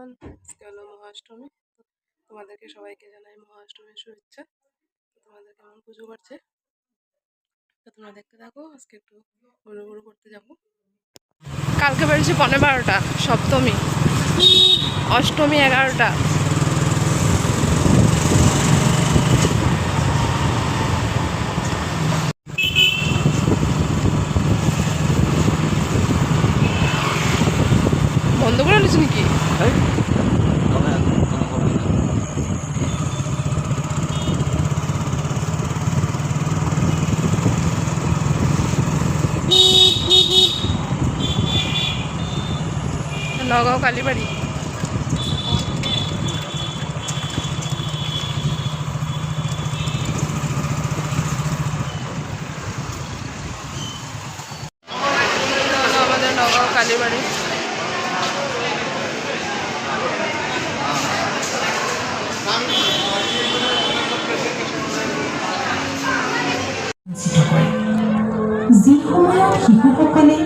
Everyone, আজকে হলো মহাষ্টমী। তোমাদেরকে সবাইকে জানাই মহাষ্টমীর শুভেচ্ছা। তোমাদের কেমন পুজো করছে তোমরা দেখতে থাকো। আজকে একটু ঘুরু ঘুরু করতে যাবো। কালকে বেরিয়েছি 12:30, সপ্তমী, অষ্টমী 11টা। বন্ধ করে নিচ্ছি নাকি? নগাঁও কালীবাড়ি। আমাদের নগাঁও কালীবাড়ি। যি সময়ত শিশুসকলে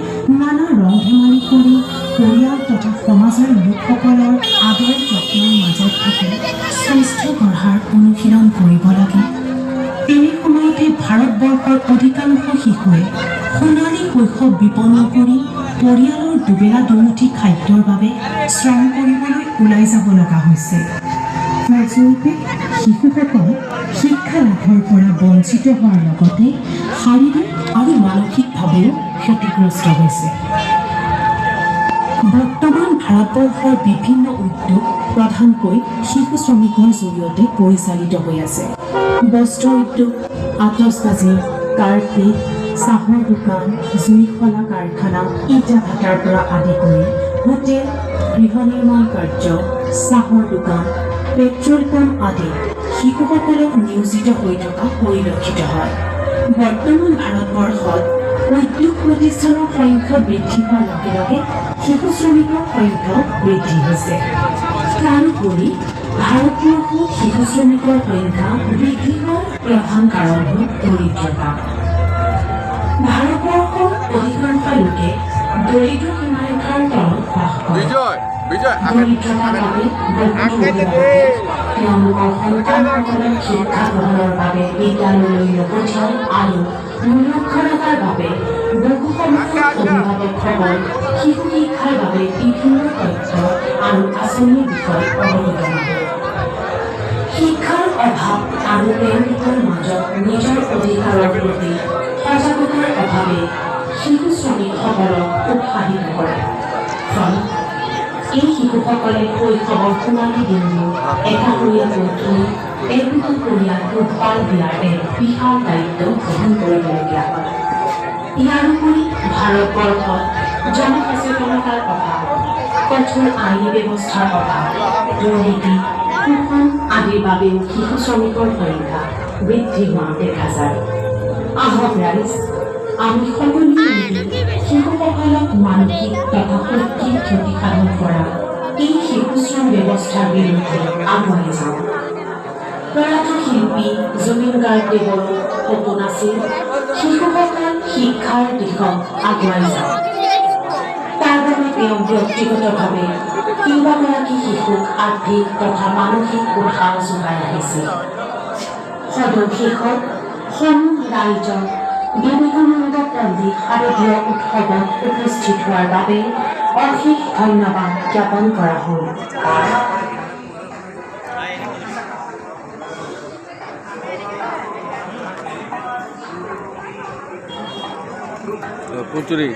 নানা ৰং ধেমালি কৰি পৰিয়াল তথা সমাজৰ লোকসকলৰ আদৰ যত্নৰ মাজত থাকি স্বাস্থ্য গঢ়াৰ অনুশীলন কৰিব লাগে, তেনে সময়তে ভাৰতবৰ্ষৰ অধিকাংশ শিশুৱে সোণালী শৈশৱ বিপন্ন কৰি পৰিয়ালৰ দুবেলা দুমুঠি খাদ্যৰ বাবে শ্ৰম কৰিবলৈ ওলাই যাব লগা হৈছে। ফলস্বৰূপে শিশুসকল শিক্ষা লাভৰ পৰা বঞ্চিত হোৱাৰ লগতে শাৰীৰিক আৰু মানসিকভাৱেও ক্ষতিগ্ৰস্ত হৈছে। বৰ্তমান ভাৰতবৰ্ষৰ বিভিন্ন উদ্যোগ প্ৰধানকৈ শিশু শ্ৰমিকৰ জৰিয়তে পৰিচালিত হৈ আছে। বস্ত্ৰ উদ্যোগ, আতচবাজি, কাৰ্পেট, চাহৰ দোকান, জুইশলা কাৰখানা, ইটা ভাটাৰ পৰা আদি কৰি হোটেল, গৃহ নিৰ্মাণ কাৰ্য, চাহৰ দোকান, পেট্ৰল পাম্প আদি শিশুসকলক নিয়োজিত হৈ থকা পৰিলক্ষিত হয়। বৰ্তমান ভাৰতবৰ্ষত উদ্যোগ প্ৰতিষ্ঠানৰ সংখ্যা বৃদ্ধি হোৱাৰ লগে লগে শিশু শ্ৰমিকৰ সংখ্যাও বৃদ্ধি হৈছে। তাৰোপৰি ভাৰতবৰ্ষত শিশু শ্ৰমিকৰ সংখ্যা বৃদ্ধি হোৱাৰ প্ৰধান কাৰণ হ'ল দৰিদ্ৰতা। ভাৰতবৰ্ষৰ অধিকাংশ লোকে দৰিদ্ৰ সীমাৰেখাৰ তলত বাস কৰে। দৰিদ্ৰতাৰ বাবে তেওঁলোকৰ সন্তানসকলক শিক্ষা গ্ৰহণৰ বাবে বিদ্যালয়লৈ নপঠিয়ায় আৰু নিৰক্ষৰতাৰ বাবে বহু সময়ত অভিভাৱকসকল শিশু শিক্ষাৰ বাবে বিভিন্ন তথ্য আৰু আঁচনিৰ বিষয়ে অৱগত নহয়। শিক্ষাৰ অভাৱ আৰু তেওঁলোকৰ মাজত নিজৰ অধিকাৰৰ প্ৰতি সজাগতাৰ অভাৱে শিশু শ্ৰমিকসকলক উৎসাহিত কৰে। এই শিশুসকলে শৈশৱৰ সোণালী দিনবোৰ একাষৰীয়াকৈ থৈ একোখন পৰিয়াল পোহপাল দিয়াৰ এক বিশাল দায়িত্ব গ্ৰহণ কৰিবলগীয়া হয়। ইয়াৰোপৰি ভাৰতবৰ্ষত জনসচেতনতাৰ অভাৱ, কঠোৰ আইনী ব্যৱস্থাৰ অভাৱ, দুৰ্নীতি, শোষণ আদিৰ বাবেও শিশু শ্ৰমিকৰ সংখ্যা বৃদ্ধি হোৱা দেখা যায়। আহক ৰাইজ, আমি সকলোৱে শিশুসকলক মানসিক তথা শৈক্ষিক ক্ষতি সাধন কৰা এই শিশুশ্ৰম ব্যৱস্থাৰ বিৰুদ্ধে আগুৱাই যাওঁ। প্ৰয়াত শিল্পী জুবিন গাৰ্গদেৱৰ সপোন আছিল শিশুসকল শিক্ষাৰ দিশত আগুৱাই যাওক। তাৰ বাবে তেওঁ ব্যক্তিগতভাৱে কেইবাগৰাকী শিশুক আৰ্থিক তথা মানসিক উৎসাহ যোগাই আহিছিল। সদৌ শেষত সমূহ ৰাইজক বিবেকানন্দ পণ্ডিত শাৰদীয় উৎসৱত উপস্থিত হোৱাৰ বাবে অশেষ ধন্যবাদ জ্ঞাপন কৰা হ'ল। পুতুৰি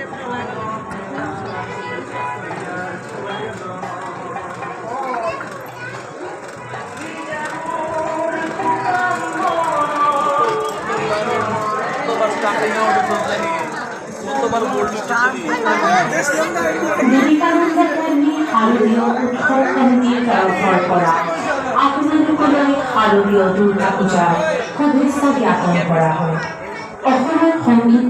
বিবেকানন্দ পণ্ডিত শাৰদীয় উৎসৱ সমিতিৰ তৰফৰ পৰা আপোনালোকলৈ শাৰদীয় দুৰ্গা পূজাৰ শুভেচ্ছা জ্ঞাপন কৰা হয়। অসমৰ সংগীত